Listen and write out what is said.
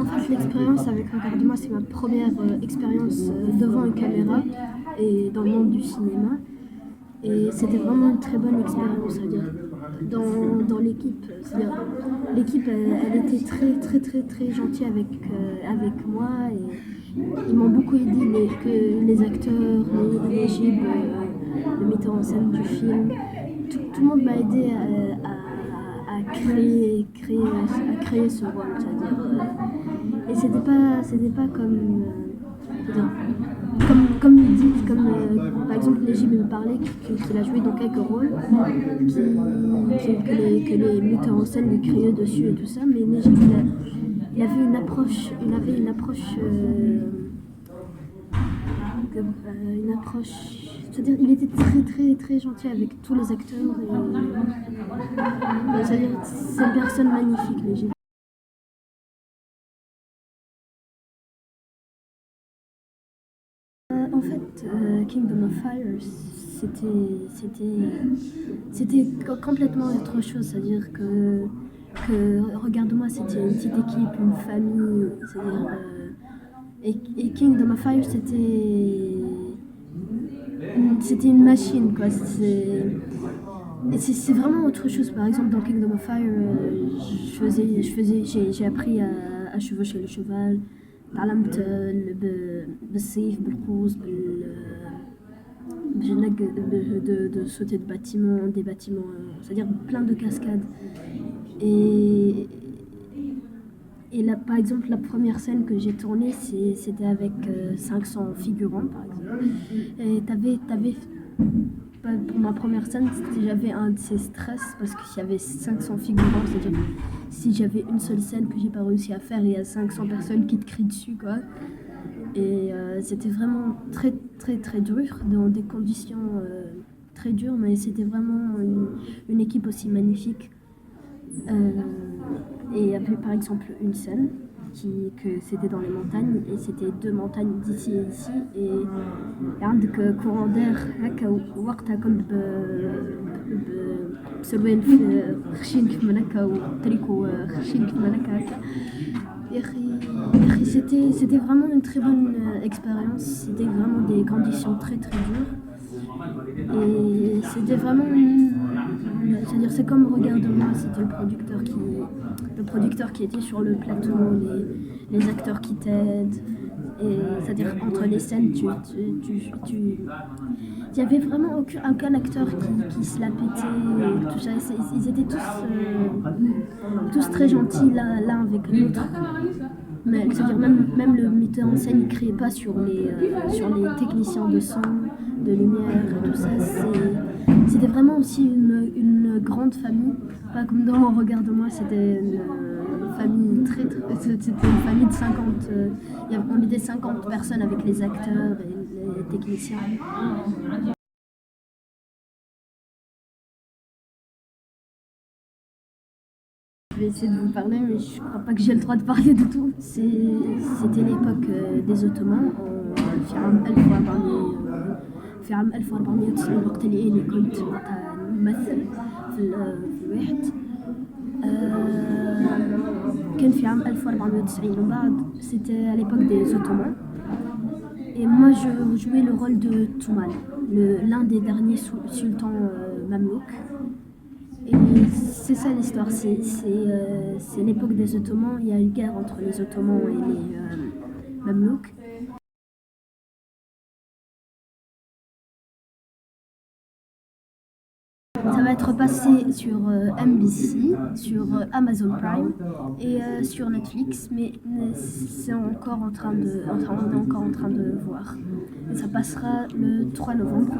En fait, l'expérience avec Regarde-moi, c'est ma première expérience devant une caméra et dans le monde du cinéma. Et c'était vraiment une très bonne expérience, c'est-à-dire dans l'équipe. C'est-à-dire l'équipe, elle était très très très très gentille avec moi et ils m'ont beaucoup aidé, que les acteurs, les gibes, le metteur en scène du film. Tout le monde m'a aidé à créer ce rôle, c'est-à-dire et c'était pas c'est-à-dire, comme ils disent, par exemple Najib me parlait qu'il a joué dans quelques rôles, que les metteurs en scène lui criaient dessus et tout ça, mais Najib il avait une approche, c'est-à-dire il était très très très gentil avec tous les acteurs c'est-à-dire c'est une personne magnifique Najib. En fait, Kingdom of Fire, c'était complètement autre chose. C'est-à-dire que Regarde-moi, c'était une petite équipe, une famille. C'est-à-dire, et Kingdom of Fire, c'était une machine, quoi. C'est vraiment autre chose. Par exemple, dans Kingdom of Fire, j'ai appris à chevaucher le cheval. تعلمت بالسيف بالقوس de sauter de bâtiments, des bâtiments, c'est-à-dire plein de cascades. Et, et là, par exemple, la première scène que j'ai tournée, c'était avec 500 figurants, par exemple. Et pour ma première scène, j'avais un de ces stress parce qu'il y avait 500 figurants, c'est-à-dire si j'avais une seule scène que j'ai pas réussi à faire, il y a 500 personnes qui te crient dessus, quoi. Et c'était vraiment très très très dur, dans des conditions très dures, mais c'était vraiment une équipe aussi magnifique. Euh, et il y avait par exemple une scène que c'était dans les montagnes et c'était deux montagnes d'ici et ici et عندك courant d'air هكا وقتها كنت بسروال خشين كيف ما هكا وطريقو خشين كيف ما هكا يا أخي c'était vraiment une très bonne expérience, c'était vraiment des conditions très très dures et c'était vraiment c'est-à-dire c'est comme Regarde-moi, c'était le producteur qui était sur le plateau, les acteurs qui t'aident, et c'est-à-dire entre les scènes, il y avait vraiment aucun acteur qui se la pétait, et tout ça. Ils étaient tous très gentils l'un avec l'autre. Mais c'est-à-dire même le metteur en scène, il criait pas sur les techniciens de son, de lumière et tout ça. C'était vraiment aussi une grande famille, pas comme dans Regarde-moi, c'était une famille c'était une famille de 50, on était 50 personnes avec les acteurs et les techniciens. Je vais essayer de vous parler, mais je crois pas que j'ai le droit de parler de tout. C'était l'époque des Ottomans في عام 1400 في عام 1490 وقت اللي كنت نمثل في الواحد كان في عام 1490 ومن بعد c'était à l'époque des Ottomans et moi je jouais le rôle de Toumal, l'un des derniers sultans mamelouks. Et c'est ça l'histoire, c'est l'époque des Ottomans, il y a eu guerre entre les Ottomans et les Mamelouks. Ça va être passé sur MBC, sur Amazon Prime et sur Netflix, mais on est encore en train de voir. Et ça passera le 3 novembre.